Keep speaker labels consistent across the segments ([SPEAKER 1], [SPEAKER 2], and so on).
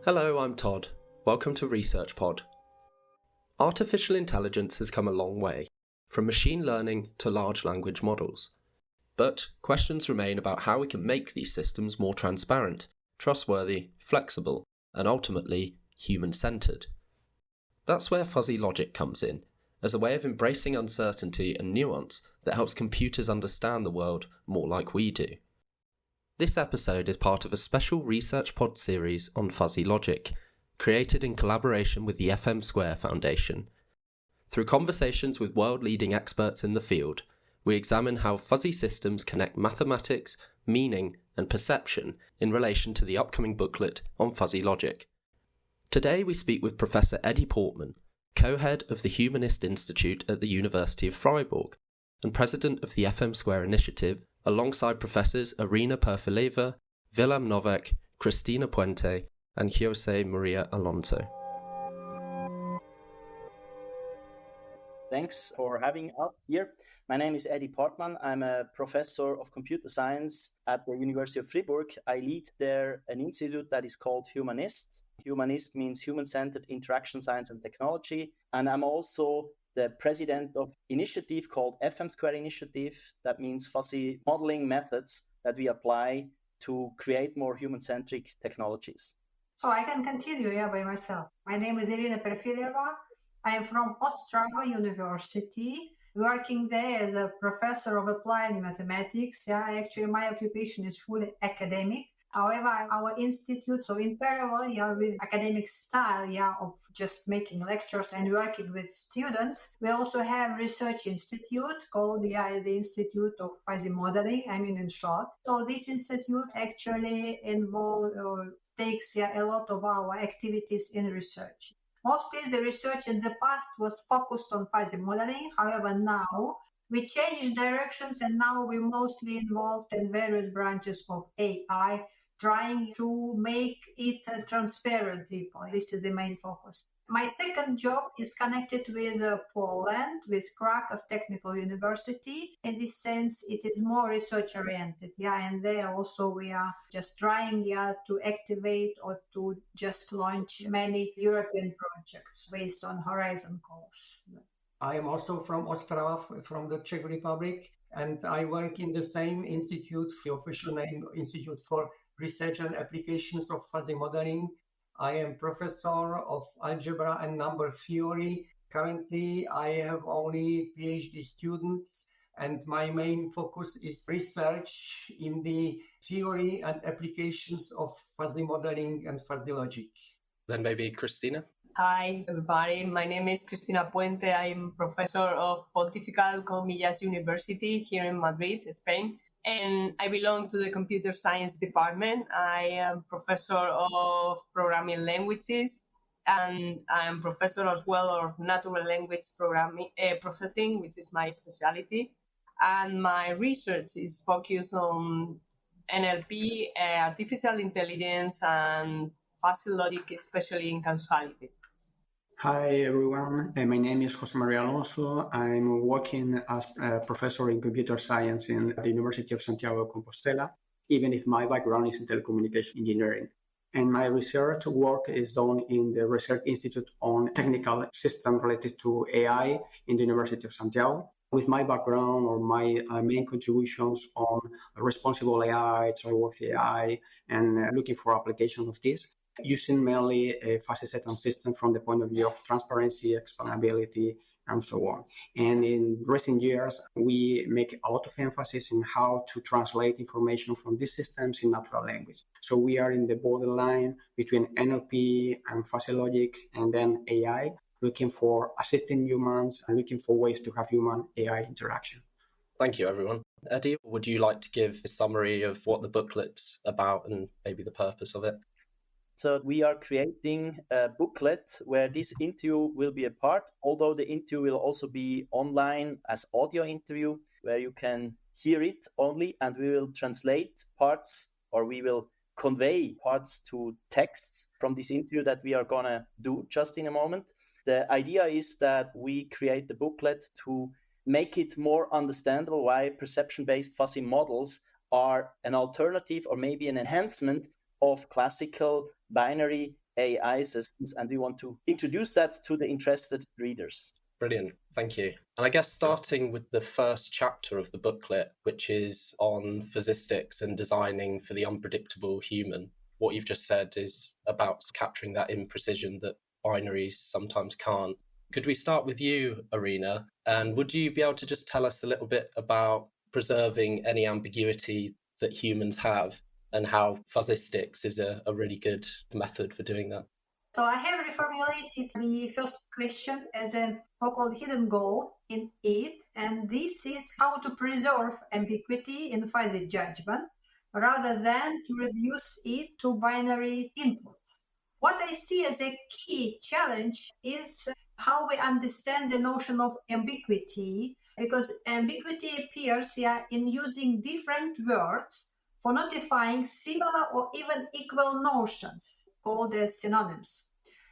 [SPEAKER 1] Hello, I'm Todd. Welcome to ResearchPod. Artificial intelligence has come a long way, from machine learning to large language models. But questions remain about how we can make these systems more transparent, trustworthy, flexible, and ultimately human-centered. That's where fuzzy logic comes in, as a way of embracing uncertainty and nuance that helps computers understand the world more like we do. This episode is part of a special ResearchPod series on fuzzy logic, created in collaboration with the FM Square Foundation. Through conversations with world-leading experts in the field, we examine how fuzzy systems connect mathematics, meaning, and perception in relation to the upcoming booklet on fuzzy logic. Today we speak with Professor Edy Portmann, co-head of the Humanist Institute at the University of Freiburg, and president of the FM Square Initiative, alongside Professors Irina Perfilieva, Vilem Novak, Cristina Puente, and José María Alonso.
[SPEAKER 2] Thanks for having us here. My name is Edy Portmann. I'm a professor of computer science at the University of Freiburg. I lead there an institute that is called Humanist. Humanist means human-centered interaction science and technology. And I'm also the president of initiative called FM Square Initiative. That means fuzzy modeling methods that we apply to create more human-centric technologies.
[SPEAKER 3] So I can continue by myself. My name is Irina Perfilieva. I am from Ostrava University, working there as a professor of applied mathematics. Actually, my occupation is fully academic. However, our institute, so in parallel with academic style of just making lectures and working with students, we also have research institute called the Institute of Fuzzy Modeling, in short. So this institute actually takes a lot of our activities in research. Mostly the research in the past was focused on fuzzy modeling. However, now we changed directions and now we're mostly involved in various branches of AI, trying to make it transparent people. This is the main focus. My second job is connected with Poland, with Krakow Technical University. In this sense, it is more research-oriented. And there also we are just trying to activate or to just launch many European projects based on Horizon calls.
[SPEAKER 4] I am also from Ostrava, from the Czech Republic, and I work in the same institute, the official name Institute for Research and Applications of Fuzzy Modeling. I am professor of algebra and number theory. Currently, I have only PhD students, and my main focus is research in the theory and applications of fuzzy modeling and fuzzy logic.
[SPEAKER 1] Then maybe Cristina?
[SPEAKER 5] Hi, everybody. My name is Cristina Puente. I'm professor of Pontifical Comillas University here in Madrid, Spain. And I belong to the computer science department. I am professor of programming languages, and I am professor as well of natural language processing, which is my specialty. And my research is focused on NLP, artificial intelligence, and fuzzy logic, especially in causality.
[SPEAKER 6] Hi everyone, my name is José María Alonso. I'm working as a professor in computer science in the University of Santiago de Compostela, even if my background is in telecommunication engineering. And my research work is done in the Research Institute on Technical Systems related to AI in the University of Santiago. With my background or my main contributions on responsible AI, trustworthy AI, and looking for applications of this, using mainly a fuzzy set and system from the point of view of transparency, explainability, and so on. And in recent years, we make a lot of emphasis in how to translate information from these systems in natural language. So we are in the borderline between NLP and fuzzy logic and then AI, looking for assisting humans and looking for ways to have human-AI interaction.
[SPEAKER 1] Thank you, everyone. Edy, would you like to give a summary of what the booklet's about and maybe the purpose of it?
[SPEAKER 2] So we are creating a booklet where this interview will be a part, although the interview will also be online as audio interview, where you can hear it only, and we will translate parts, or we will convey parts to texts from this interview that we are going to do just in a moment. The idea is that we create the booklet to make it more understandable why perception-based fuzzy models are an alternative or maybe an enhancement of classical binary AI systems, and we want to introduce that to the interested readers.
[SPEAKER 1] Brilliant, thank you. And I guess starting with the first chapter of the booklet, which is on physistics and designing for the unpredictable human, what you've just said is about capturing that imprecision that binaries sometimes can't. Could we start with you, Irina? And would you be able to just tell us a little bit about preserving any ambiguity that humans have and how physistics is a really good method for doing that?
[SPEAKER 3] So I have reformulated the first question as a so-called hidden goal in it, and this is how to preserve ambiguity in fuzzy judgment rather than to reduce it to binary inputs. What I see as a key challenge is how we understand the notion of ambiguity, because ambiguity appears in using different words for notifying similar or even equal notions, called as synonyms.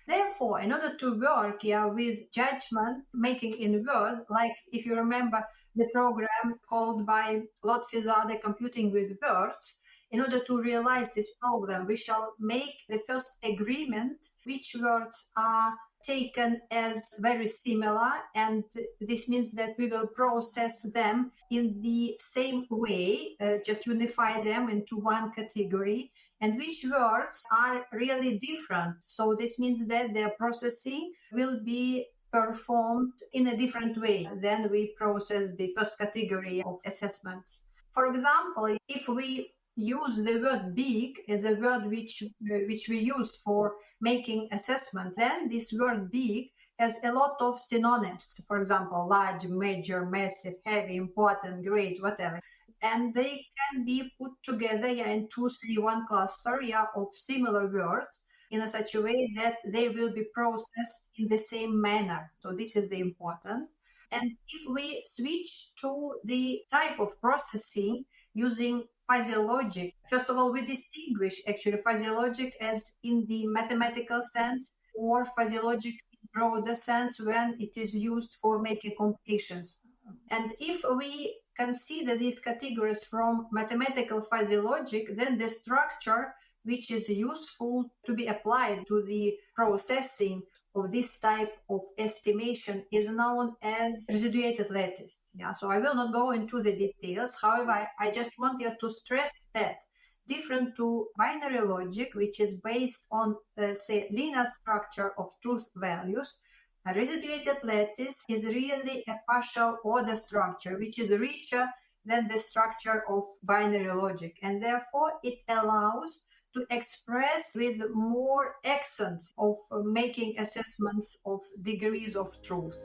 [SPEAKER 3] Therefore, in order to work with judgment making in word, like if you remember the program called by Lot Fizade Computing with Words, in order to realize this program, we shall make the first agreement which words are taken as very similar, and this means that we will process them in the same way, just unify them into one category, and which words are really different. So this means that their processing will be performed in a different way than we process the first category of assessments. For example, if we use the word big as a word which we use for making assessment, then this word big has a lot of synonyms. For example, large, major, massive, heavy, important, great, whatever. And they can be put together into one cluster of similar words in such a way that they will be processed in the same manner. So this is the important. And if we switch to the type of processing using fuzzy logic, first of all, we distinguish actually fuzzy logic as in the mathematical sense or fuzzy logic in broader sense when it is used for making computations. And if we consider these categories from mathematical fuzzy logic, then the structure which is useful to be applied to the processing of this type of estimation is known as residuated lattice. So I will not go into the details. However, I just want you to stress that different to binary logic, which is based on, say, linear structure of truth values, a residuated lattice is really a partial order structure, which is richer than the structure of binary logic. And therefore, it allows to express with more accents of making assessments of degrees of truth.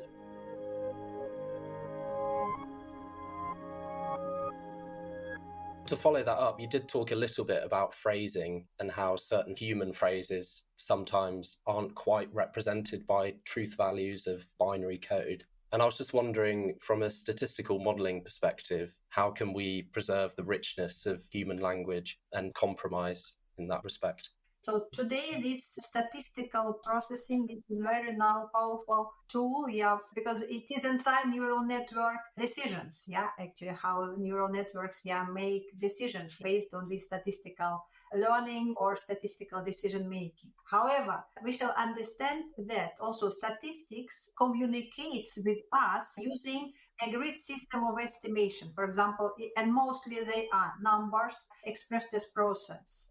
[SPEAKER 1] To follow that up, you did talk a little bit about phrasing and how certain human phrases sometimes aren't quite represented by truth values of binary code. And I was just wondering, from a statistical modeling perspective, how can we preserve the richness of human language and compromise in that respect?
[SPEAKER 3] So today, this statistical processing, this is very now powerful tool, because it is inside neural network decisions, actually how neural networks, make decisions based on this statistical learning or statistical decision making. However, we shall understand that also statistics communicates with us using a grid system of estimation, for example, and mostly they are numbers expressed as procents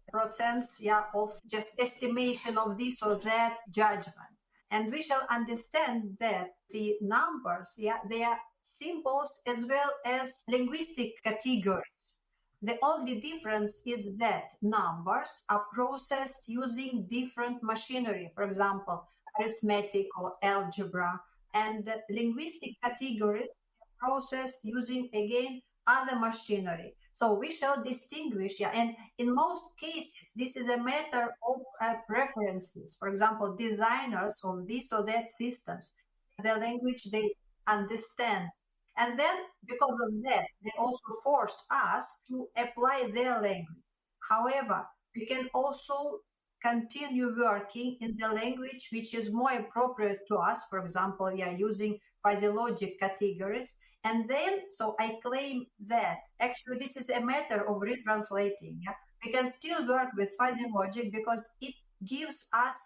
[SPEAKER 3] of just estimation of this or that judgment. And we shall understand that the numbers, they are symbols as well as linguistic categories. The only difference is that numbers are processed using different machinery, for example, arithmetic or algebra, and linguistic categories processed using, again, other machinery. So we shall distinguish, and in most cases, this is a matter of preferences. For example, designers of this or that systems, the language they understand. And then, because of that, they also force us to apply their language. However, we can also continue working in the language which is more appropriate to us, for example, using fuzzy logic categories. And then, so I claim that actually this is a matter of retranslating. We can still work with fuzzy logic because it gives us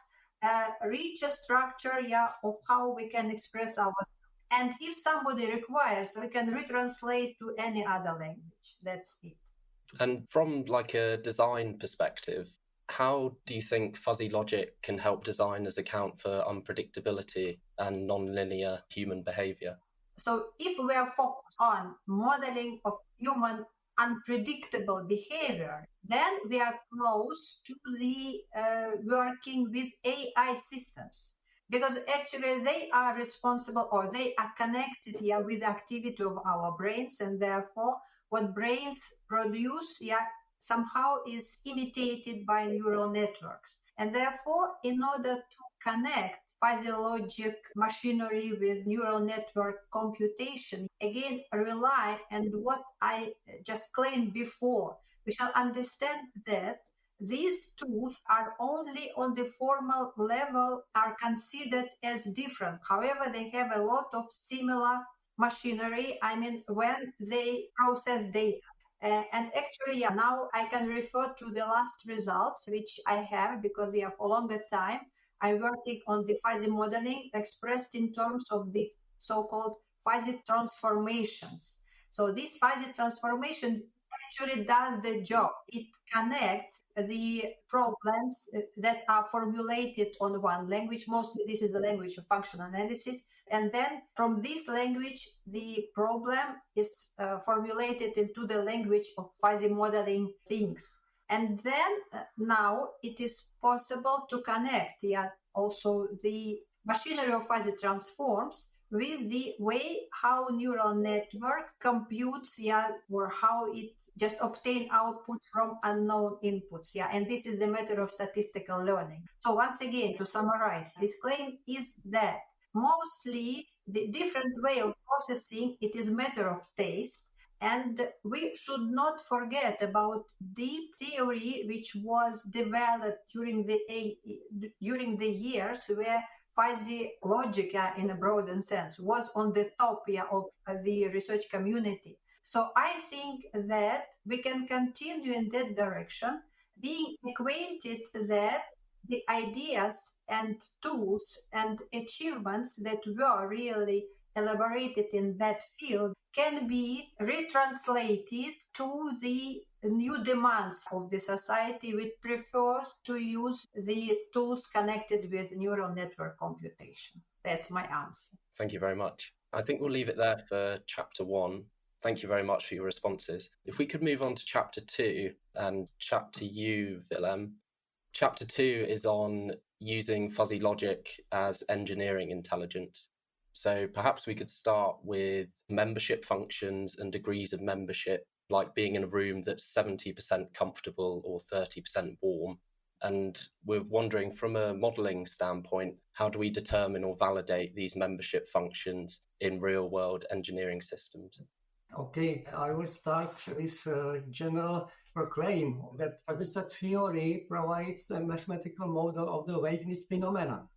[SPEAKER 3] a richer structure of how we can express ourselves. And if somebody requires, we can retranslate to any other language. That's it.
[SPEAKER 1] And from like a design perspective, how do you think fuzzy logic can help designers account for unpredictability and nonlinear human behavior?
[SPEAKER 3] So if we are focused on modeling of human unpredictable behavior, then we are close to the working with AI systems, because actually they are responsible, or they are connected with the activity of our brains, and therefore what brains produce somehow is imitated by neural networks. And therefore, in order to connect fuzzy logic machinery with neural network computation, again, rely on what I just claimed before. We shall understand that these tools are only on the formal level are considered as different. However, they have a lot of similar machinery, when they process data. And actually, now I can refer to the last results, which I have, because for a longer time, I'm working on the fuzzy modeling expressed in terms of the so-called fuzzy transformations. So this fuzzy transformation actually does the job. It connects the problems that are formulated on one language. Mostly this is the language of functional analysis. And then from this language, the problem is formulated into the language of fuzzy modeling things. And then now it is possible to connect also the machinery of fuzzy transforms with the way how neural network computes or how it just obtain outputs from unknown inputs. And this is the matter of statistical learning. So once again, to summarize, this claim is that mostly the different way of processing, it is matter of taste. And we should not forget about deep theory, which was developed during the years where fuzzy logic, in a broader sense, was on the top of the research community. So I think that we can continue in that direction, being acquainted that the ideas and tools and achievements that were really elaborated in that field can be retranslated to the new demands of the society, which prefers to use the tools connected with neural network computation. That's my answer.
[SPEAKER 1] Thank you very much. I think we'll leave it there for chapter 1. Thank you very much for your responses. If we could move on to chapter 2 and chat to you, Vilem. Chapter 2 is on using fuzzy logic as engineering intelligence. So perhaps we could start with membership functions and degrees of membership, like being in a room that's 70% comfortable or 30% warm. And we're wondering, from a modeling standpoint, how do we determine or validate these membership functions in real-world engineering systems?
[SPEAKER 4] Okay, I will start with a general proclaim that fuzzy set theory provides a mathematical model of the vagueness phenomenon.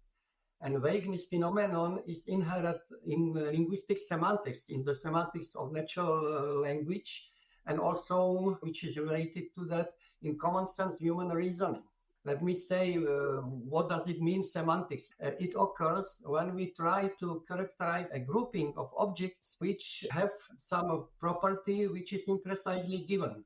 [SPEAKER 4] And vagueness phenomenon is inherent in linguistic semantics, in the semantics of natural language, and also, which is related to that, in common sense human reasoning. Let me say, what does it mean, semantics? It occurs when we try to characterize a grouping of objects which have some property which is imprecisely given.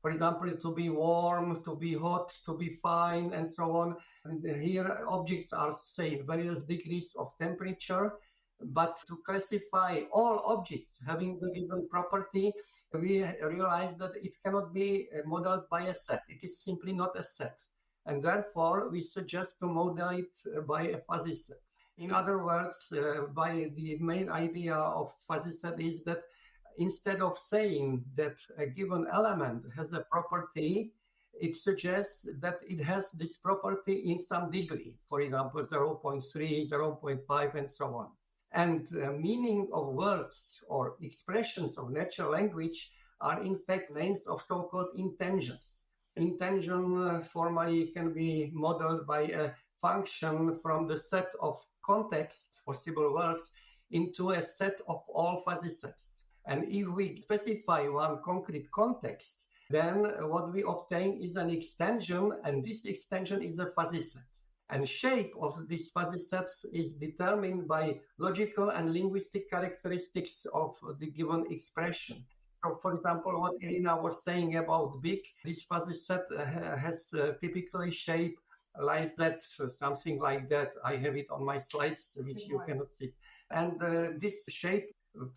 [SPEAKER 4] For example, to be warm, to be hot, to be fine, and so on. And here, objects are, say, various degrees of temperature. But to classify all objects having the given property, we realize that it cannot be modeled by a set. It is simply not a set. And therefore, we suggest to model it by a fuzzy set. In other words, by the main idea of fuzzy set is that instead of saying that a given element has a property, it suggests that it has this property in some degree, for example, 0.3, 0.5, and so on. And the meaning of words or expressions of natural language are in fact names of so-called intensions. Intension formally can be modeled by a function from the set of context, possible words, into a set of all fuzzy sets. And if we specify one concrete context, then what we obtain is an extension, and this extension is a fuzzy set. And shape of these fuzzy sets is determined by logical and linguistic characteristics of the given expression. So, for example, what Irina was saying about big, this fuzzy set has typically shape like that, something like that. I have it on my slides, which you cannot see. And this shape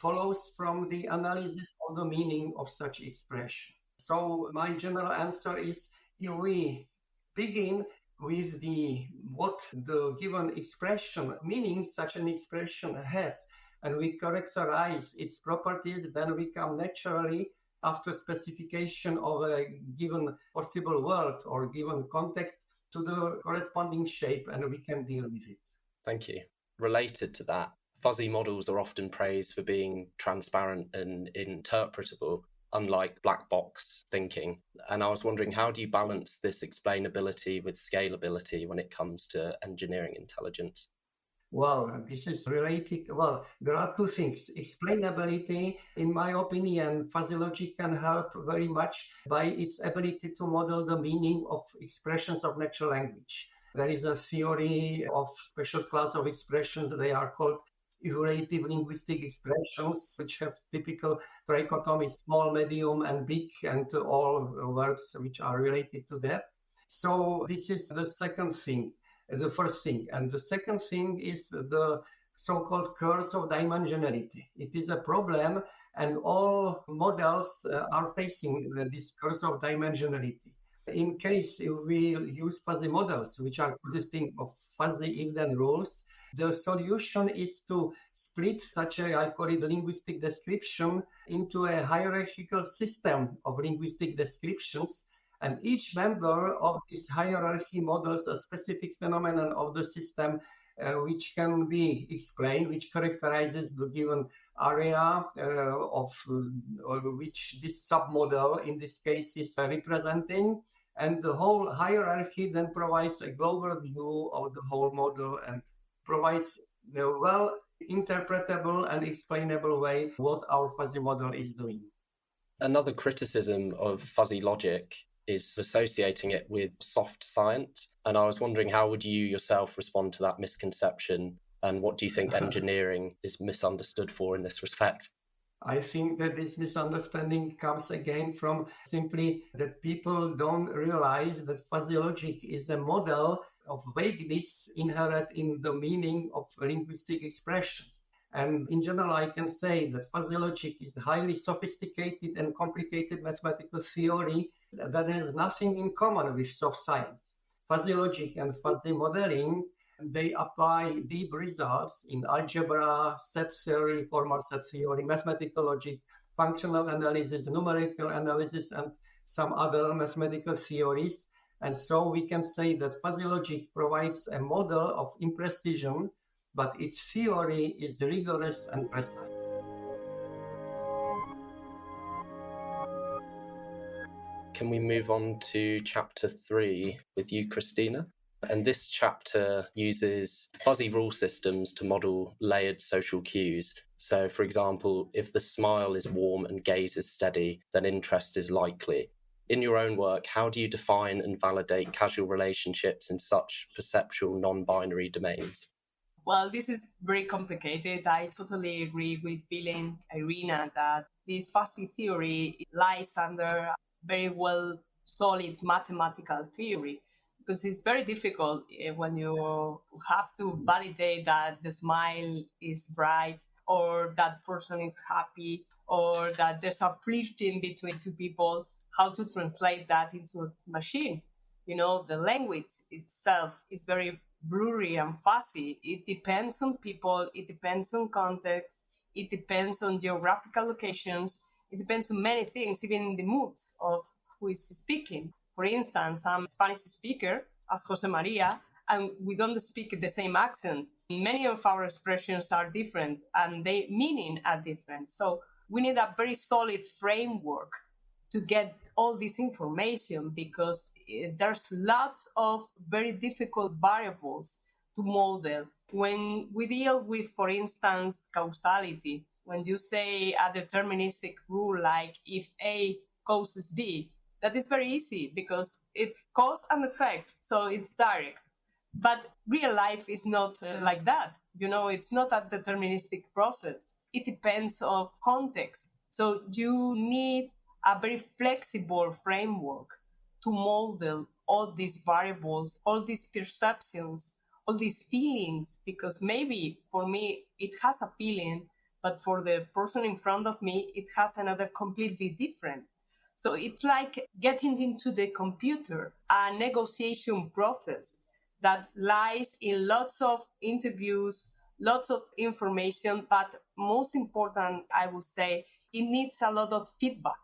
[SPEAKER 4] follows from the analysis of the meaning of such expression. So my general answer is, if we begin with what the given expression, meaning such an expression has, and we characterize its properties, then we come naturally after specification of a given possible word or given context to the corresponding shape, and we can deal with it.
[SPEAKER 1] Thank you. Related to that, fuzzy models are often praised for being transparent and interpretable, unlike black box thinking. And I was wondering, how do you balance this explainability with scalability when it comes to engineering intelligence?
[SPEAKER 4] Well, this is related. Well, there are two things. Explainability, in my opinion, fuzzy logic can help very much by its ability to model the meaning of expressions of natural language. There is a theory of special class of expressions. They are called figurative linguistic expressions, which have typical trichotomy, small, medium, and big, and all words which are related to that. So this is the second thing. The first thing. And the second thing is the so-called curse of dimensionality. It is a problem, and all models are facing this curse of dimensionality. In case if we use fuzzy models, which are consisting of fuzzy if-then rules, the solution is to split such a, I call it, linguistic description into a hierarchical system of linguistic descriptions. And each member of this hierarchy models a specific phenomenon of the system which can be explained, which characterizes the given area of which this submodel in this case is representing. And the whole hierarchy then provides a global view of the whole model and provides a well-interpretable and explainable way what our fuzzy model is doing.
[SPEAKER 1] Another criticism of fuzzy logic is associating it with soft science. And I was wondering, how would you yourself respond to that misconception? And what do you think engineering is misunderstood for in this respect?
[SPEAKER 4] I think that this misunderstanding comes again from simply that people don't realize that fuzzy logic is a model of vagueness inherent in the meaning of linguistic expressions. And in general, I can say that fuzzy logic is a highly sophisticated and complicated mathematical theory that has nothing in common with soft science. Fuzzy logic and fuzzy modeling, they apply deep results in algebra, set theory, formal set theory, mathematical logic, functional analysis, numerical analysis, and some other mathematical theories. And so we can say that fuzzy logic provides a model of imprecision, but its theory is rigorous and precise.
[SPEAKER 1] Can we move on to chapter 3 with you, Cristina? And this chapter uses fuzzy rule systems to model layered social cues. So, for example, if the smile is warm and gaze is steady, then interest is likely. In your own work, how do you define and validate causal relationships in such perceptual non-binary domains?
[SPEAKER 5] Well, this is very complicated. I totally agree with Vilem, Irina, that this fuzzy theory lies under very well solid mathematical theory, because it's very difficult when you have to validate that the smile is bright, or that person is happy, or that there's a flirting between two people, how to translate that into a machine. You know, the language itself is very blurry and fuzzy. It depends on people, it depends on context, it depends on geographical locations, it depends on many things, even the moods of who is speaking. For instance, I'm a Spanish speaker, as José María, and we don't speak the same accent. Many of our expressions are different and their meaning are different. So we need a very solid framework to get all this information, because there's lots of very difficult variables to model. When we deal with, for instance, causality, when you say a deterministic rule like if A causes B, that is very easy because it cause and effect, so it's direct. But real life is not like that. It's not a deterministic process. It depends on context. So you need a very flexible framework to model all these variables, all these perceptions, all these feelings, because maybe for me it has a feeling, but for the person in front of me, it has another completely different. So it's like getting into the computer, a negotiation process that lies in lots of interviews, lots of information, but most important, I would say, it needs a lot of feedback,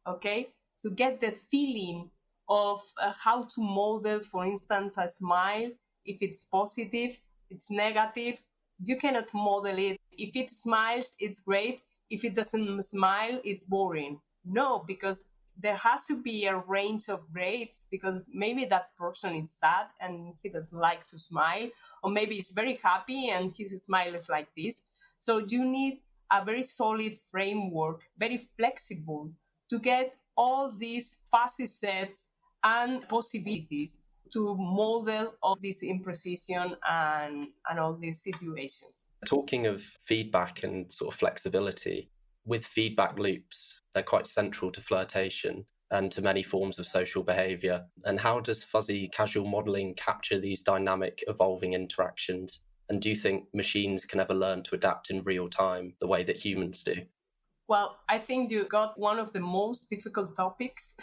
[SPEAKER 5] okay? To get the feeling of how to model, for instance, a smile, if it's positive, it's negative, you cannot model it. If it smiles, it's great. If it doesn't smile, it's boring. No, because there has to be a range of grades, because maybe that person is sad and he doesn't like to smile, or maybe he's very happy and his smile is like this. So you need a very solid framework, very flexible, to get all these fuzzy sets and possibilities to model all this imprecision and all these situations.
[SPEAKER 1] Talking of feedback and sort of flexibility, with feedback loops, they're quite central to flirtation and to many forms of social behaviour. And how does fuzzy casual modelling capture these dynamic, evolving interactions? And do you think machines can ever learn to adapt in real time the way that humans do?
[SPEAKER 5] Well, I think you got one of the most difficult topics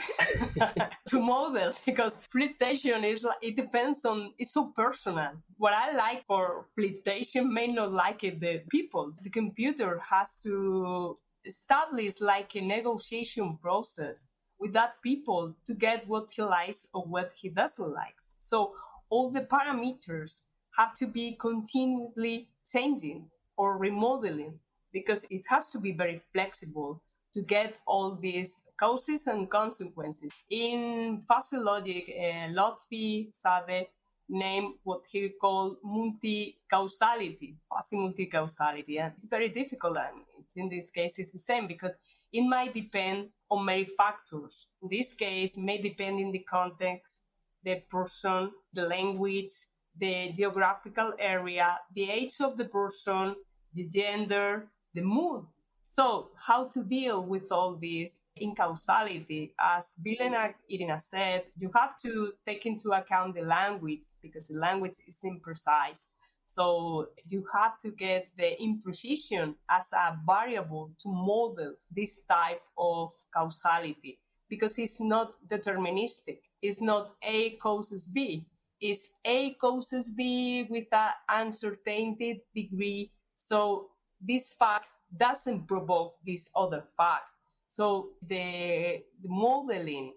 [SPEAKER 5] to model, because flirtation it depends on, it's so personal. What I like for flirtation may not like it the people. The computer has to establish like a negotiation process with that people to get what he likes or what he doesn't like. So all the parameters have to be continuously changing or remodeling, because it has to be very flexible to get all these causes and consequences. In fuzzy logic, Lotfi Sade named what he called multi-causality, fuzzy multi-causality. And it's very difficult, and it's, in this case, it's the same, because it might depend on many factors. In this case, may depend in the context, the person, the language, the geographical area, the age of the person, the gender, the mood. So how to deal with all this in causality? As Vilem and Irina said, you have to take into account the language, because the language is imprecise. So you have to get the imprecision as a variable to model this type of causality, because it's not deterministic. It's not A causes B. It's A causes B with an uncertainty degree. So this fact doesn't provoke this other fact. So the modeling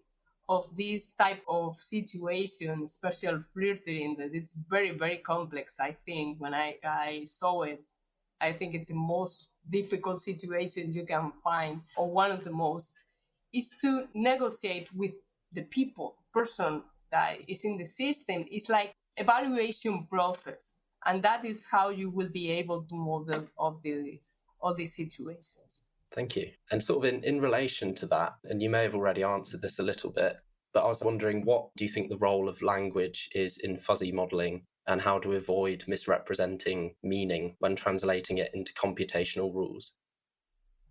[SPEAKER 5] of this type of situation, special flirting, that it's very, very complex. I think when I saw it, I think it's the most difficult situation you can find, or one of the most, is to negotiate with the people, person that is in the system. It's like evaluation process. And that is how you will be able to model all these situations.
[SPEAKER 1] Thank you. And sort of in relation to that, and you may have already answered this a little bit, but I was wondering, what do you think the role of language is in fuzzy modelling, and how to avoid misrepresenting meaning when translating it into computational rules?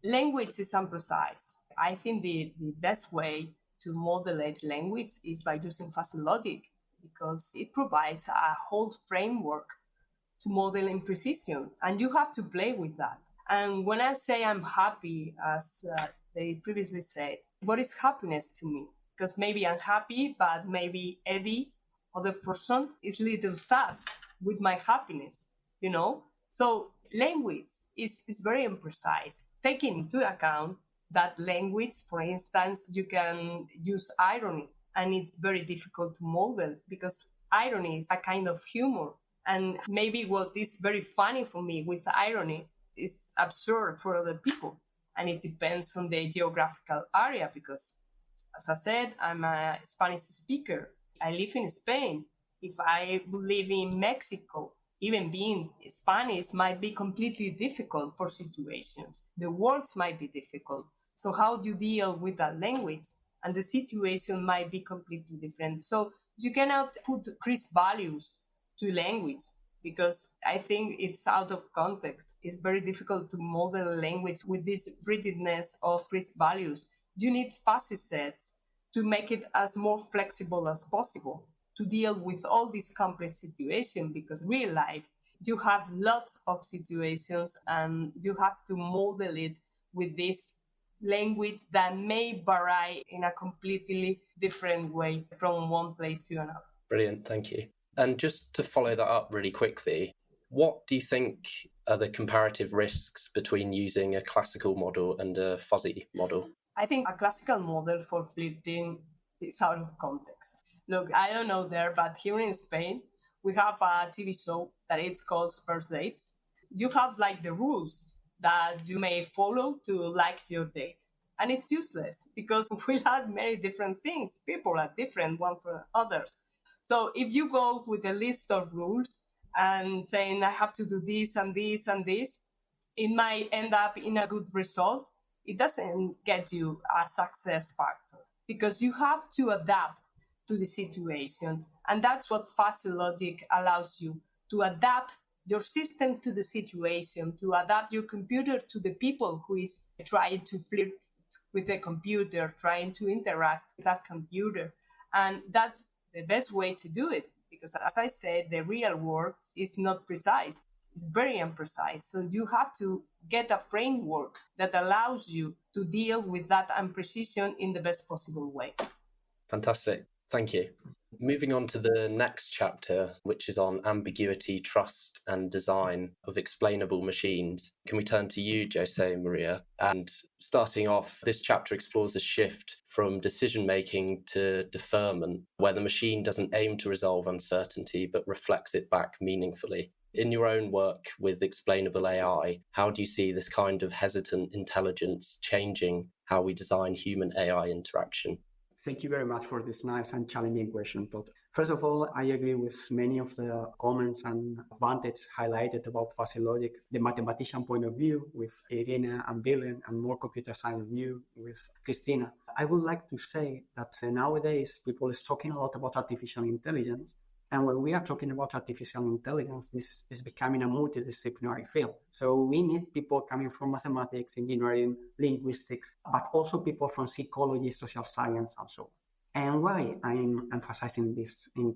[SPEAKER 5] Language is imprecise. I think the best way to modulate language is by using fuzzy logic, because it provides a whole framework to model imprecision, and you have to play with that. And when I say I'm happy, as they previously said, what is happiness to me? Because maybe I'm happy, but maybe Eddie, other person, is a little sad with my happiness, So language is very imprecise. Taking into account that language, for instance, you can use irony, and it's very difficult to model, because irony is a kind of humor. And maybe what is very funny for me with irony is absurd for other people. And it depends on the geographical area, because, as I said, I'm a Spanish speaker. I live in Spain. If I live in Mexico, even being Spanish might be completely difficult for situations. The words might be difficult. So how do you deal with that language? And the situation might be completely different. So you cannot put crisp values to language, because I think it's out of context. It's very difficult to model language with this rigidness of risk values. You need fuzzy sets to make it as more flexible as possible to deal with all these complex situations, because real life, you have lots of situations and you have to model it with this language that may vary in a completely different way from one place to another.
[SPEAKER 1] Brilliant, thank you. And just to follow that up really quickly, what do you think are the comparative risks between using a classical model and a fuzzy model?
[SPEAKER 5] I think a classical model for flirting is out of context. Look, I don't know there, but here in Spain, we have a TV show that it's called First Dates. You have like the rules that you may follow to like your date. And it's useless because we have many different things. People are different one from others. So if you go with a list of rules and saying I have to do this and this and this, it might end up in a good result. It doesn't get you a success factor because you have to adapt to the situation. And that's what fuzzy logic allows you, to adapt your system to the situation, to adapt your computer to the people who is trying to flirt with the computer, trying to interact with that computer. And that's the best way to do it, because as I said, the real world is not precise. It's very imprecise. So you have to get a framework that allows you to deal with that imprecision in the best possible way.
[SPEAKER 1] Fantastic. Thank you. Moving on to the next chapter, which is on ambiguity, trust, and design of explainable machines. Can we turn to you, José María? And starting off, this chapter explores a shift from decision-making to deferment, where the machine doesn't aim to resolve uncertainty, but reflects it back meaningfully. In your own work with explainable AI, how do you see this kind of hesitant intelligence changing how we design human-AI interaction?
[SPEAKER 6] Thank you very much for this nice and challenging question, Todd. First of all, I agree with many of the comments and advantages highlighted about fuzzy logic, the mathematician point of view with Irina and Vilem, and more computer science view with Cristina. I would like to say that nowadays people is talking a lot about artificial intelligence. And when we are talking about artificial intelligence, this is becoming a multidisciplinary field. So we need people coming from mathematics, engineering, linguistics, but also people from psychology, social science, and so on. And why I'm emphasizing this in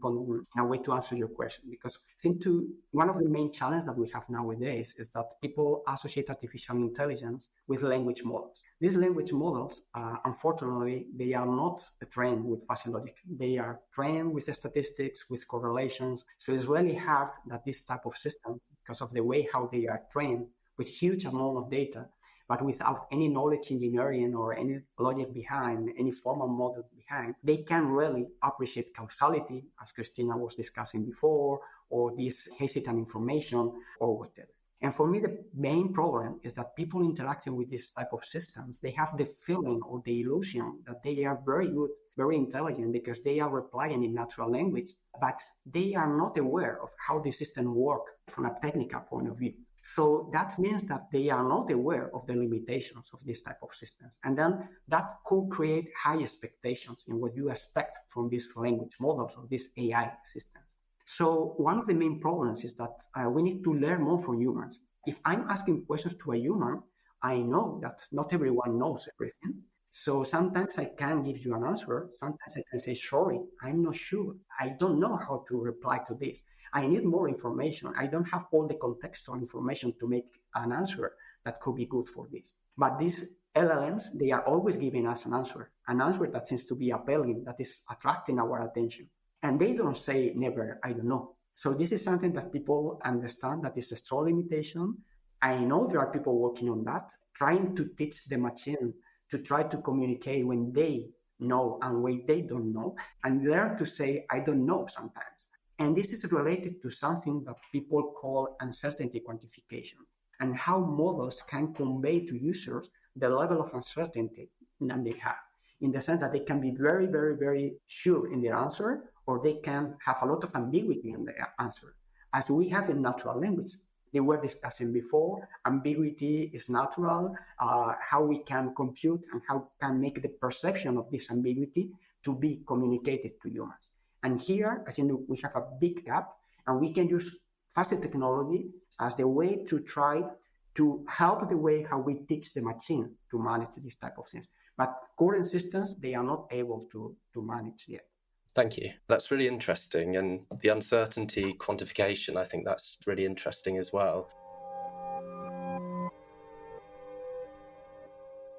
[SPEAKER 6] a way to answer your question? Because I think one of the main challenges that we have nowadays is that people associate artificial intelligence with language models. These language models, unfortunately, they are not trained with fuzzy logic. They are trained with statistics, with correlations. So it's really hard that this type of system, because of the way how they are trained with huge amount of data, but without any knowledge engineering or any logic behind, any formal model behind, they can really appreciate causality, as Cristina was discussing before, or this hesitant information, or whatever. And for me, the main problem is that people interacting with this type of systems, they have the feeling or the illusion that they are very good, very intelligent, because they are replying in natural language, but they are not aware of how the system works from a technical point of view. So that means that they are not aware of the limitations of this type of systems. And then that could create high expectations in what you expect from these language models or these AI systems. So one of the main problems is that we need to learn more from humans. If I'm asking questions to a human, I know that not everyone knows everything. So sometimes I can give you an answer. Sometimes I can say, sorry, I'm not sure. I don't know how to reply to this. I need more information. I don't have all the contextual information to make an answer that could be good for this. But these LLMs, they are always giving us an answer that seems to be appealing, that is attracting our attention. And they don't say never, I don't know. So this is something that people understand that is a strong limitation. I know there are people working on that, trying to teach the machine to try to communicate when they know and when they don't know, and learn to say, I don't know sometimes. And this is related to something that people call uncertainty quantification, and how models can convey to users the level of uncertainty that they have, in the sense that they can be very, very, very sure in their answer, or they can have a lot of ambiguity in their answer, as we have in natural language. They were discussing before, ambiguity is natural, how we can compute and how can make the perception of this ambiguity to be communicated to humans. And here, I think we have a big gap, And we can use fuzzy technology as the way to try to help the way how we teach the machine to manage this type of things. But current systems, they are not able to manage yet.
[SPEAKER 1] Thank you. That's really interesting. And the uncertainty quantification, I think that's really interesting as well.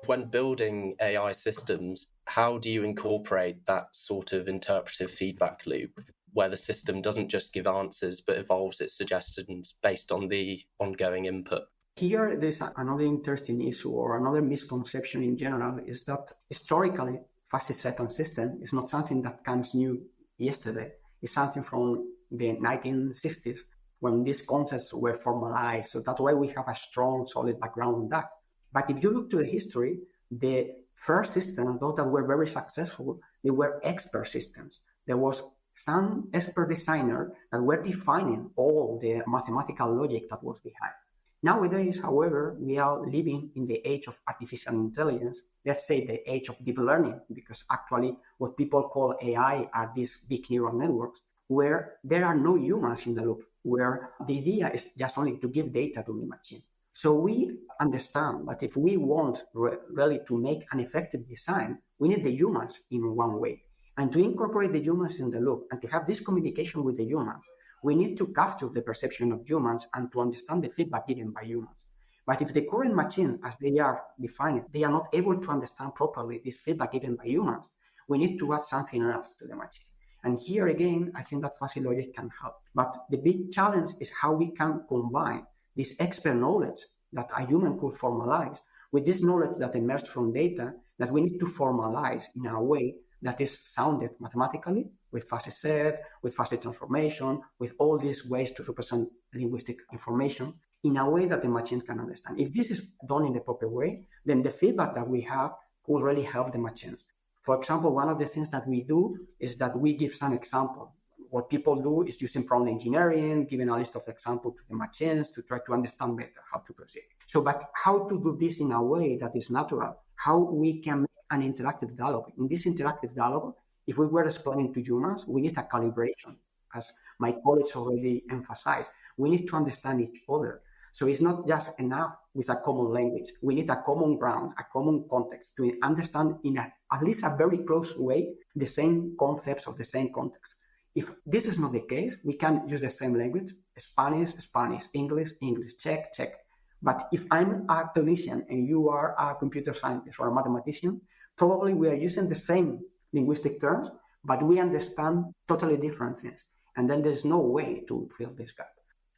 [SPEAKER 1] When building AI systems, how do you incorporate that sort of interpretive feedback loop where the system doesn't just give answers but evolves its suggestions based on the ongoing input?
[SPEAKER 6] Here, there's another interesting issue or another misconception in general is that historically, fuzzy set on system is not something that comes new yesterday. It's something from the 1960s when these concepts were formalized. So that's why we have a strong, solid background on that. But if you look to the history, the first systems, those that were very successful, they were expert systems. There was some expert designer that were defining all the mathematical logic that was behind. Nowadays, however, we are living in the age of artificial intelligence, let's say the age of deep learning, because actually what people call AI are these big neural networks, where there are no humans in the loop, where the idea is just only to give data to the machine. So we understand that if we want really to make an effective design, we need the humans in one way. And to incorporate the humans in the loop and to have this communication with the humans, we need to capture the perception of humans and to understand the feedback given by humans. But if the current machine, as they are defined, they are not able to understand properly this feedback given by humans, we need to add something else to the machine. And here again, I think that fuzzy logic can help. But the big challenge is how we can combine this expert knowledge that a human could formalize with this knowledge that emerged from data that we need to formalize in a way that is sounded mathematically, with fuzzy set, with fuzzy transformation, with all these ways to represent linguistic information in a way that the machine can understand. If this is done in the proper way, then the feedback that we have could really help the machines. For example, one of the things that we do is that we give some example. What people do is using prompt engineering, giving a list of examples to the machines to try to understand better how to proceed. So, but how to do this in a way that is natural? How we can make an interactive dialogue? In this interactive dialogue, if we were explaining to humans, we need a calibration. As my colleagues already emphasized, we need to understand each other. So it's not just enough with a common language. We need a common ground, a common context to understand in at least a very close way the same concepts of the same context. If this is not the case, we can use the same language, Spanish, English, Czech. But if I'm a clinician and you are a computer scientist or a mathematician, probably we are using the same linguistic terms, but we understand totally different things. And then there's no way to fill this gap.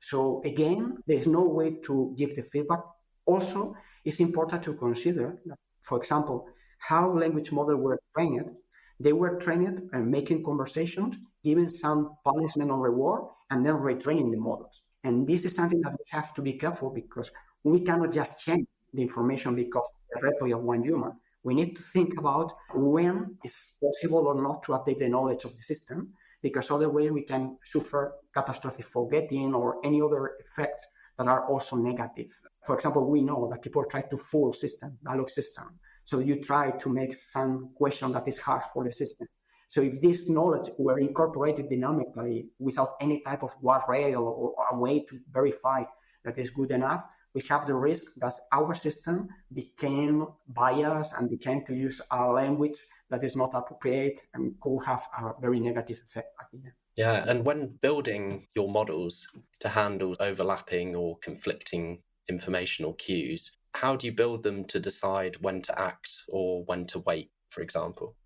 [SPEAKER 6] So again, there's no way to give the feedback. Also, it's important to consider, for example, how language models were trained. They were trained and making conversations, giving some punishment or reward, and then retraining the models. And this is something that we have to be careful because we cannot just change the information because of the replay of one human. We need to think about when it's possible or not to update the knowledge of the system, because otherwise we can suffer catastrophic forgetting or any other effects that are also negative. For example, we know that people try to fool dialogue system. So you try to make some question that is hard for the system. So if this knowledge were incorporated dynamically without any type of guardrail or a way to verify that is good enough, we have the risk that our system became biased and became to use a language that is not appropriate and could have a very negative effect at the end.
[SPEAKER 1] Yeah, and when building your models to handle overlapping or conflicting informational cues, how do you build them to decide when to act or when to wait, for example?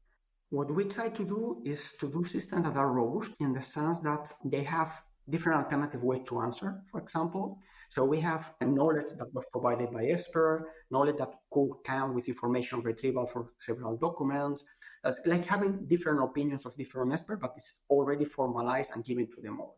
[SPEAKER 6] What we try to do is to do systems that are robust in the sense that they have different alternative ways to answer, for example. So we have a knowledge that was provided by expert, knowledge that could come with information retrieval for several documents. That's like having different opinions of different experts, but it's already formalized and given to the model.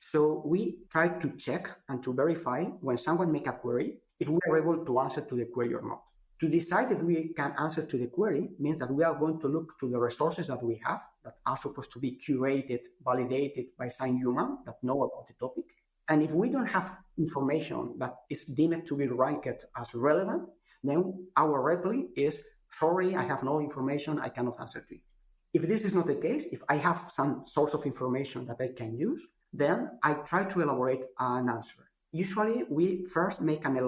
[SPEAKER 6] So we try to check and to verify when someone makes a query, if we are able to answer to the query or not. To decide if we can answer to the query means that we are going to look to the resources that we have that are supposed to be curated, validated by some human that know about the topic. And if we don't have information that is deemed to be ranked as relevant, then our reply is, sorry, I have no information, I cannot answer to it. If this is not the case, if I have some source of information that I can use, Then I try to elaborate an answer. Usually, we first make an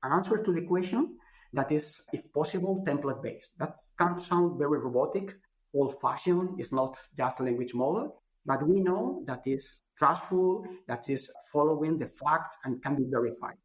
[SPEAKER 6] answer to the question that is, if possible, template-based. That can sound very robotic, old-fashioned. It's not just a language model, but we know that is trustful, that is following the facts and can be verified.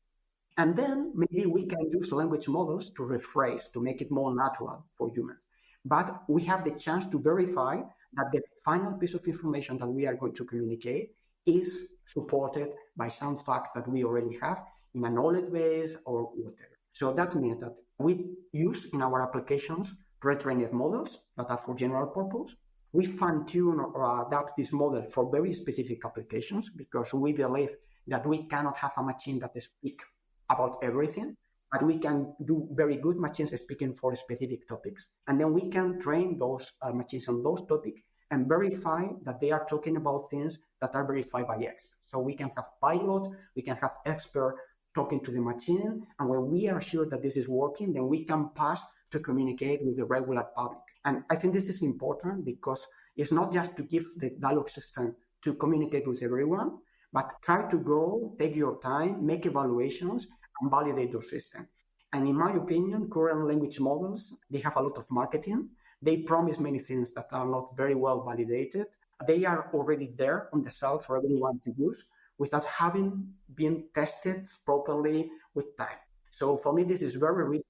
[SPEAKER 6] And then maybe we can use language models to rephrase, to make it more natural for humans. But we have the chance to verify that the final piece of information that we are going to communicate is supported by some fact that we already have in a knowledge base or whatever. So that means that we use in our applications pre-trained models that are for general purpose. We fine-tune or adapt this model for very specific applications because we believe that we cannot have a machine that speaks about everything, but we can do very good machines speaking for specific topics. And then we can train those machines on those topics and verify that they are talking about things that are verified by experts. So we can have pilot, we can have expert talking to the machine, and when we are sure that this is working, then we can pass to communicate with the regular public. And I think this is important because it's not just to give the dialogue system to communicate with everyone, but try to go, take your time, make evaluations, and validate your system. And in my opinion, current language models, they have a lot of marketing. They promise many things that are not very well validated. They are already there on the shelf for everyone to use without having been tested properly with time. So for me, this is very risky.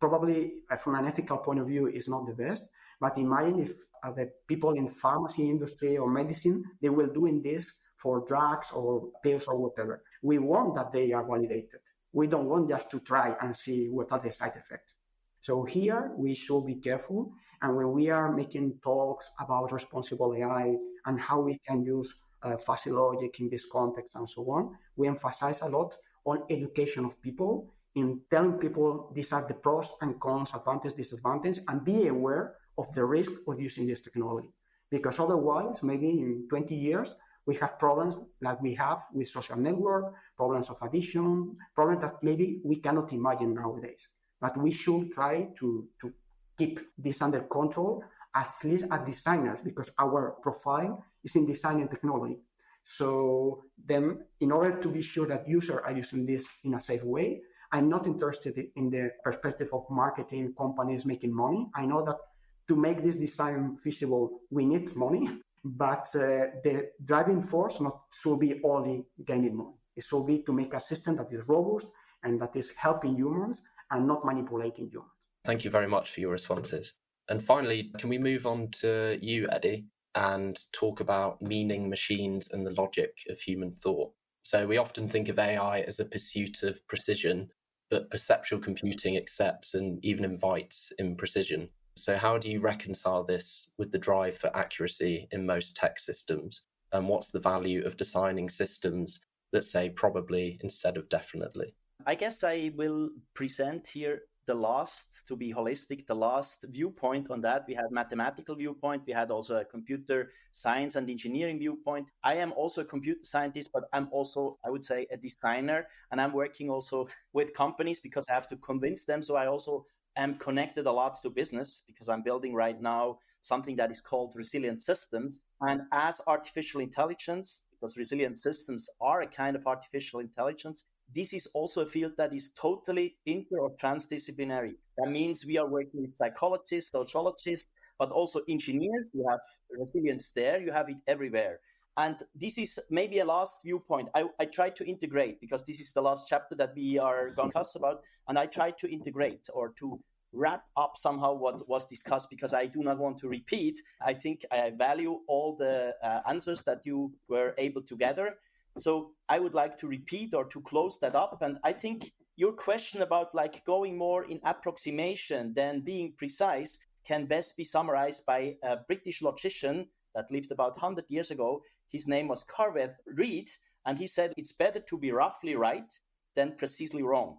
[SPEAKER 6] Probably from an ethical point of view, is not the best. But imagine if the people in pharmacy industry or medicine, they will doing this for drugs or pills or whatever. We want that they are validated. We don't want just to try and see what are the side effects. So here we should be careful. And when we are making talks about responsible AI and how we can use fuzzy logic in this context and so on, we emphasize a lot on education of people, in telling people these are the pros and cons, advantage, disadvantage, and be aware of the risk of using this technology. Because otherwise, maybe in 20 years, we have problems like we have with social network, problems of addiction, problems that maybe we cannot imagine nowadays. But we should try to keep this under control, at least as designers, because our profile is in design and technology. So then, in order to be sure that users are using this in a safe way, I'm not interested in the perspective of marketing companies making money. I know that to make this design feasible, we need money, but the driving force should be only gaining money. It should be to make a system that is robust and that is helping humans and not manipulating humans.
[SPEAKER 1] Thank you very much for your responses. And finally, can we move on to you, Edy, and talk about meaning machines and the logic of human thought? So we often think of AI as a pursuit of precision, but perceptual computing accepts and even invites imprecision. So how do you reconcile this with the drive for accuracy in most tech systems? And what's the value of designing systems that say probably instead of definitely?
[SPEAKER 2] I guess I will present here the last viewpoint on that. We had mathematical viewpoint. We had also a computer science and engineering viewpoint. I am also a computer scientist, but I'm also, I would say, a designer. And I'm working also with companies because I have to convince them. So I also am connected a lot to business because I'm building right now something that is called resilient systems. And as artificial intelligence, because resilient systems are a kind of artificial intelligence, this is also a field that is totally inter or transdisciplinary. That means we are working with psychologists, sociologists, but also engineers. You have resilience there, you have it everywhere. And this is maybe a last viewpoint. I try to integrate, because this is the last chapter that we are going to discuss about, and I try to integrate or to wrap up somehow what was discussed, because I do not want to repeat. I think I value all the answers that you were able to gather. So I would like to repeat or to close that up. And I think your question about like going more in approximation than being precise can best be summarized by a British logician that lived about 100 years ago. His name was Carveth Reed, and he said it's better to be roughly right than precisely wrong.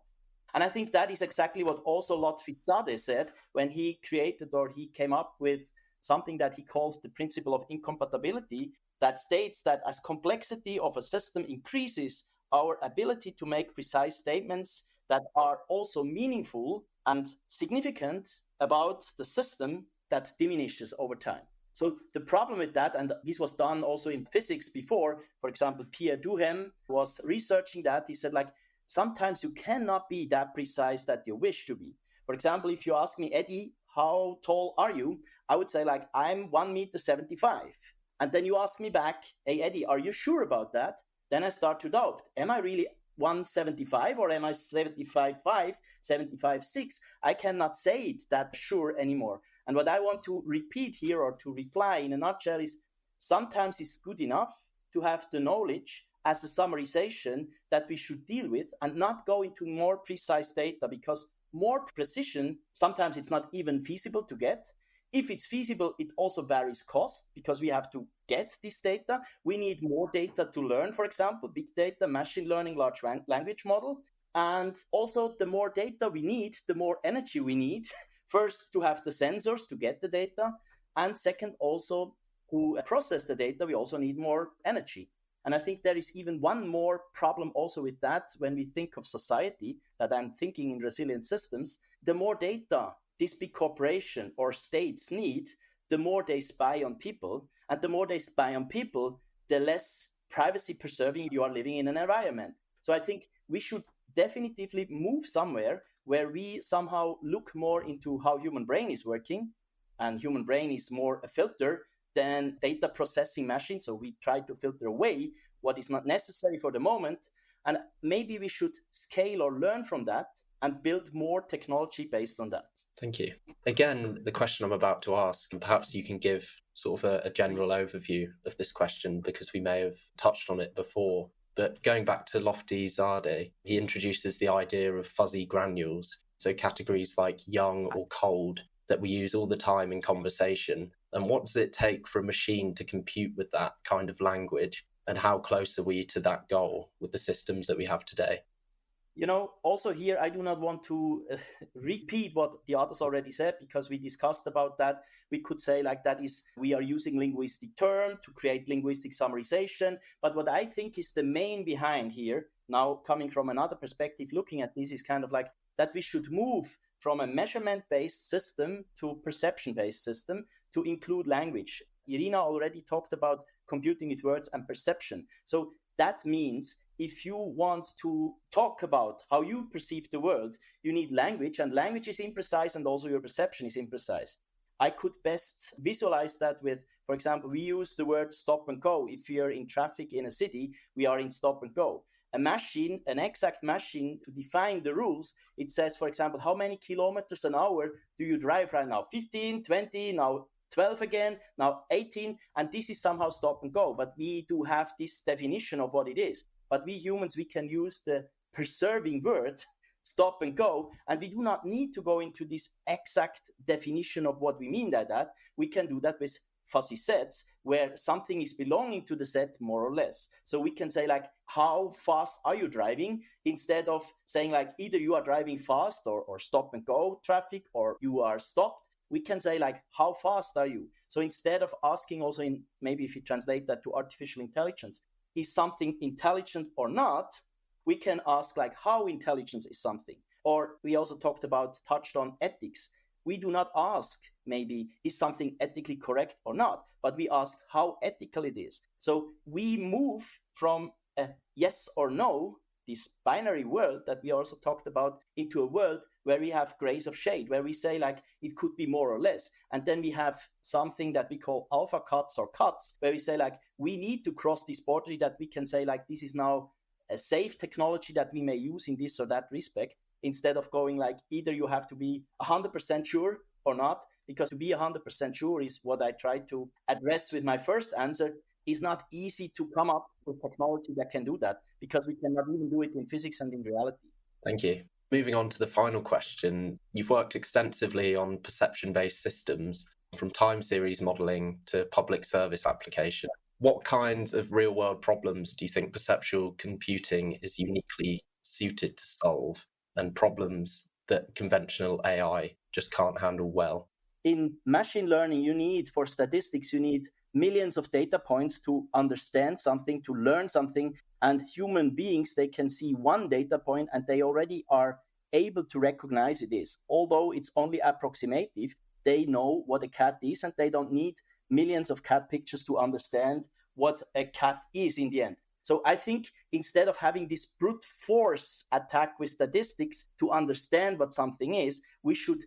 [SPEAKER 2] And I think that is exactly what also Lotfi Sadeh said when he created or he came up with something that he calls the principle of incompatibility, that states that as complexity of a system increases, our ability to make precise statements that are also meaningful and significant about the system, that diminishes over time. So the problem with that, and this was done also in physics before, for example, Pierre Duhem was researching that. He said, like, sometimes you cannot be that precise that you wish to be. For example, if you ask me, Eddie, how tall are you? I would say, like, I'm 1.75 meters. And then you ask me back, hey, Eddie, are you sure about that? Then I start to doubt. Am I really 1.75 or am I 75.5, 75.6? I cannot say it that sure anymore. And what I want to repeat here, or to reply in a nutshell, is sometimes it's good enough to have the knowledge as a summarization that we should deal with and not go into more precise data, because more precision, sometimes it's not even feasible to get. If it's feasible, it also varies cost, because we have to get this data. We need more data to learn, for example, big data, machine learning, large language model. And also the more data we need, the more energy we need. First, to have the sensors to get the data. And second, also to process the data, we also need more energy. And I think there is even one more problem also with that when we think of society, that I'm thinking in resilient systems. The more data this big corporation or states need, the more they spy on people. And the more they spy on people, the less privacy preserving you are living in an environment. So I think we should definitively move somewhere where we somehow look more into how human brain is working. And human brain is more a filter than data processing machine. So we try to filter away what is not necessary for the moment. And maybe we should scale or learn from that and build more technology based on that.
[SPEAKER 1] Thank you. Again, the question I'm about to ask, and perhaps you can give sort of a general overview of this question, because we may have touched on it before. But going back to Lofty-Zade, he introduces the idea of fuzzy granules, so categories like young or cold that we use all the time in conversation. And what does it take for a machine to compute with that kind of language? And how close are we to that goal with the systems that we have today?
[SPEAKER 2] You know, also here, I do not want to repeat what the others already said, because we discussed about that. We could say like that is, we are using linguistic term to create linguistic summarization. But what I think is the main behind here, now coming from another perspective, looking at this, is kind of like that we should move from a measurement-based system to a perception-based system to include language. Irina already talked about computing with words and perception. So that means if you want to talk about how you perceive the world, you need language, and language is imprecise, and also your perception is imprecise. I could best visualize that with, for example, we use the word stop and go. If we are in traffic in a city, we are in stop and go. A machine, an exact machine, to define the rules, it says, for example, how many kilometers an hour do you drive right now? 15, 20, now 12 again, now 18, and this is somehow stop and go. But we do have this definition of what it is. But we humans, we can use the preserving word, stop and go, and we do not need to go into this exact definition of what we mean by that. We can do that with fuzzy sets, where something is belonging to the set more or less. So we can say like, how fast are you driving? Instead of saying like, either you are driving fast or stop and go traffic, or you are stopped, we can say like, how fast are you? So instead of asking also in, maybe if you translate that to artificial intelligence, is something intelligent or not? We can ask like, how intelligent is something? Or we also touched on ethics. We do not ask maybe, is something ethically correct or not? But we ask how ethical it is. So we move from a yes or no, this binary world that we also talked about, into a world where we have grays of shade, where we say like, it could be more or less. And then we have something that we call alpha cuts or cuts, where we say like, we need to cross this boundary that we can say like, this is now a safe technology that we may use in this or that respect, instead of going like, either you have to be 100% sure or not, because to be 100% sure is what I tried to address with my first answer. Is not easy to come up with technology that can do that, because we cannot even do it in physics and in reality.
[SPEAKER 1] Thank you. Moving on to the final question, you've worked extensively on perception-based systems, from time series modeling to public service application. What kinds of real-world problems do you think perceptual computing is uniquely suited to solve, and problems that conventional AI just can't handle well?
[SPEAKER 2] In machine learning, for statistics, you need millions of data points to understand something, to learn something. And human beings, they can see one data point and they already are able to recognize it is. Although it's only approximative, they know what a cat is, and they don't need millions of cat pictures to understand what a cat is in the end. So I think instead of having this brute force attack with statistics to understand what something is, we should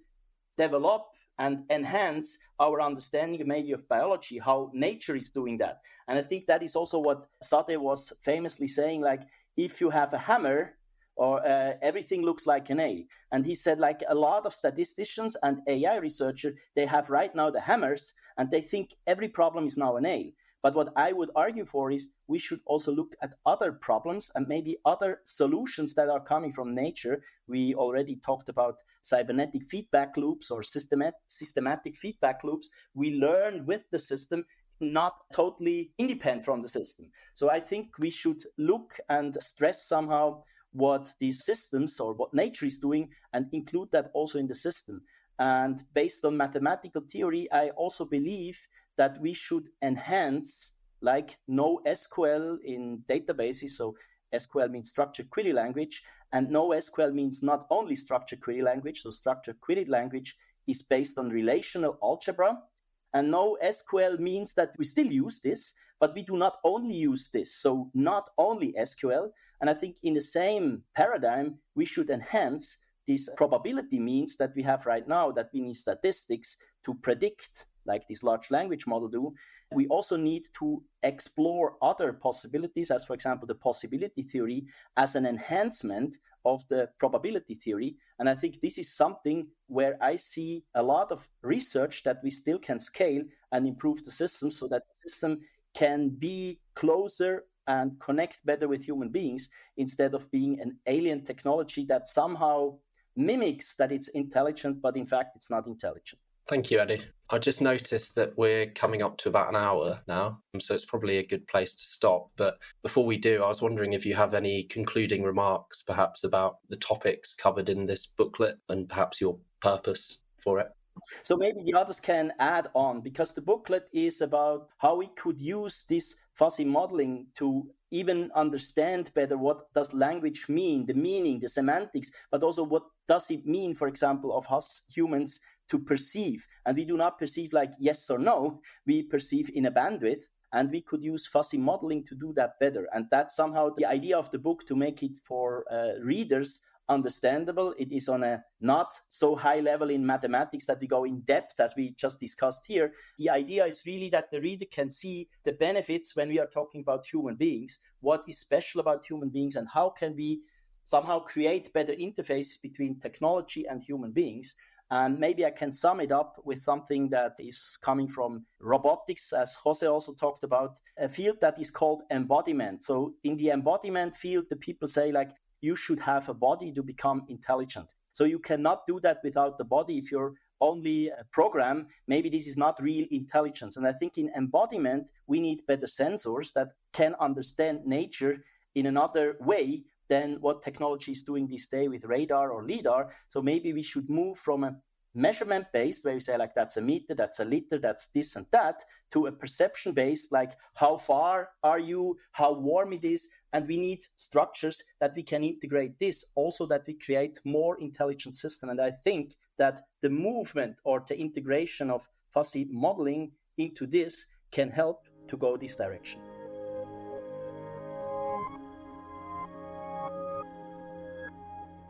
[SPEAKER 2] develop and enhance our understanding maybe of biology, how nature is doing that. And I think that is also what Sade was famously saying, like, if you have a hammer, or everything looks like a nail. And he said, like, a lot of statisticians and AI researchers, they have right now the hammers, and they think every problem is now a nail. But what I would argue for is we should also look at other problems and maybe other solutions that are coming from nature. We already talked about cybernetic feedback loops or systematic feedback loops. We learn with the system, not totally independent from the system. So I think we should look and stress somehow what these systems or what nature is doing and include that also in the system. And based on mathematical theory, I also believe that we should enhance, like NoSQL in databases. So SQL means structured query language, and NoSQL means not only structured query language. So structured query language is based on relational algebra. And NoSQL means that we still use this, but we do not only use this. So not only SQL. And I think in the same paradigm, we should enhance this probability means that we have right now, that we need statistics to predict, like this large language model do. We also need to explore other possibilities, as for example, the possibility theory as an enhancement of the probability theory. And I think this is something where I see a lot of research that we still can scale and improve the system so that the system can be closer and connect better with human beings instead of being an alien technology that somehow mimics that it's intelligent, but in fact, it's not intelligent.
[SPEAKER 1] Thank you, Edy. I just noticed that we're coming up to about an hour now, so it's probably a good place to stop. But before we do, I was wondering if you have any concluding remarks, perhaps about the topics covered in this booklet and perhaps your purpose for it.
[SPEAKER 2] So maybe the others can add on, because the booklet is about how we could use this fuzzy modeling to even understand better what does language mean, the meaning, the semantics, but also what does it mean, for example, of us humans to perceive. And we do not perceive like yes or no, we perceive in a bandwidth, and we could use fuzzy modeling to do that better. And that's somehow the idea of the book, to make it for readers understandable. It is on a not so high level in mathematics that we go in depth as we just discussed here. The idea is really that the reader can see the benefits when we are talking about human beings, what is special about human beings, and how can we somehow create better interfaces between technology and human beings. And maybe I can sum it up with something that is coming from robotics, as Jose also talked about, a field that is called embodiment. So in the embodiment field, the people say, like, you should have a body to become intelligent. So you cannot do that without the body. If you're only a program, maybe this is not real intelligence. And I think in embodiment, we need better sensors that can understand nature in another way than what technology is doing this day with radar or LIDAR. So maybe we should move from a measurement based, where you say, like, that's a meter, that's a liter, that's this and that, to a perception based, like, how far are you, how warm it is. And we need structures that we can integrate this, also that we create more intelligent system. And I think that the movement or the integration of fuzzy modeling into this can help to go this direction.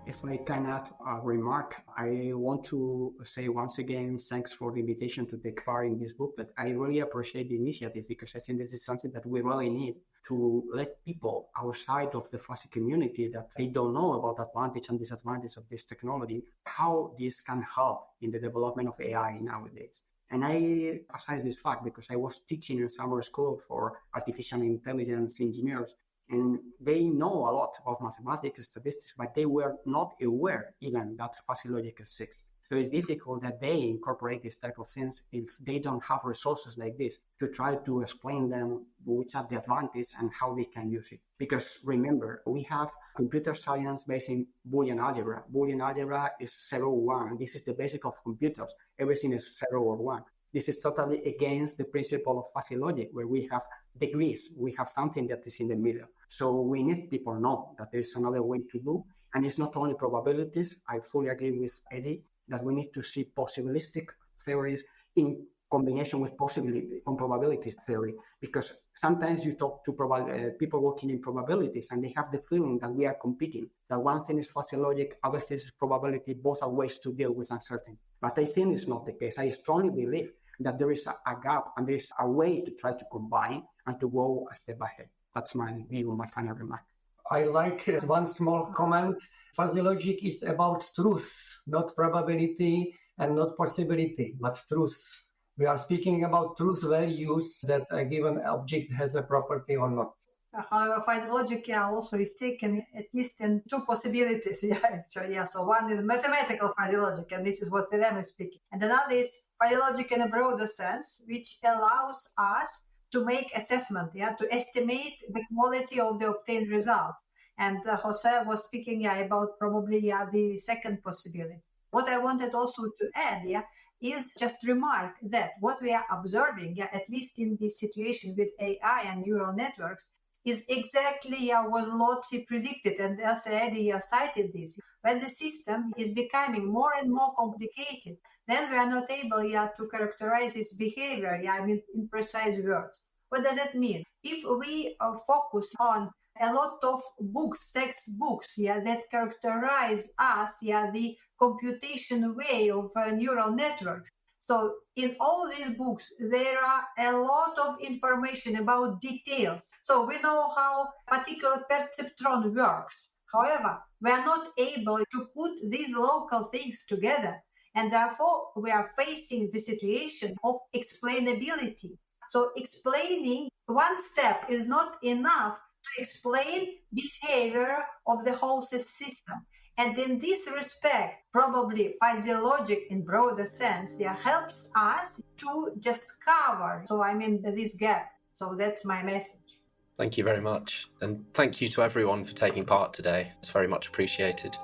[SPEAKER 6] If I can add a remark, I want to say once again, thanks for the invitation to take part in this booklet. I really appreciate the initiative, because I think this is something that we really need to let people outside of the fuzzy community that they don't know about advantage and disadvantage of this technology, how this can help in the development of AI nowadays. And I emphasize this fact because I was teaching in summer school for artificial intelligence engineers, and they know a lot about mathematics, statistics, but they were not aware even that fuzzy logic exists. So it's difficult that they incorporate this type of things if they don't have resources like this to try to explain them which are the advantages and how they can use it. Because remember, we have computer science based in Boolean algebra. Boolean algebra is 0 or 1. This is the basic of computers. Everything is 0 or 1. This is totally against the principle of fuzzy logic, where we have degrees. We have something that is in the middle. So we need people to know that there is another way to do. And it's not only probabilities. I fully agree with Edy that we need to see possibilistic theories in combination with probability theory, because sometimes you talk to people working in probabilities and they have the feeling that we are competing, that one thing is fuzzy logic, other thing is probability, both are ways to deal with uncertainty. But I think it's not the case. I strongly believe that there is a gap and there is a way to try to combine and to go a step ahead. That's my view, my final remark.
[SPEAKER 4] I like one small comment. Fuzzy logic is about truth, not probability and not possibility, but truth. We are speaking about truth values that a given object has a property or not.
[SPEAKER 3] However, fuzzy logic also is taken at least in two possibilities. So one is mathematical fuzzy logic, and this is what Vilem is speaking. And another is fuzzy logic in a broader sense, which allows us to make assessment, to estimate the quality of the obtained results. And Jose was speaking about probably the second possibility. What I wanted also to add is just remark that what we are observing, at least in this situation with AI and neural networks, is exactly was Lotfi predicted, and as Edy cited this. When the system is becoming more and more complicated, then we are not able to characterize its behavior in precise words. What does it mean? If we focus on a lot of books, textbooks, that characterize us, the computation way of neural networks. So in all these books, there are a lot of information about details. So we know how particular perceptron works. However, we are not able to put these local things together. And therefore, we are facing the situation of explainability. So explaining one step is not enough to explain behavior of the whole system. And in this respect, probably fuzzy logic in broader sense helps us to just cover, this gap. So that's my message.
[SPEAKER 1] Thank you very much. And thank you to everyone for taking part today. It's very much appreciated.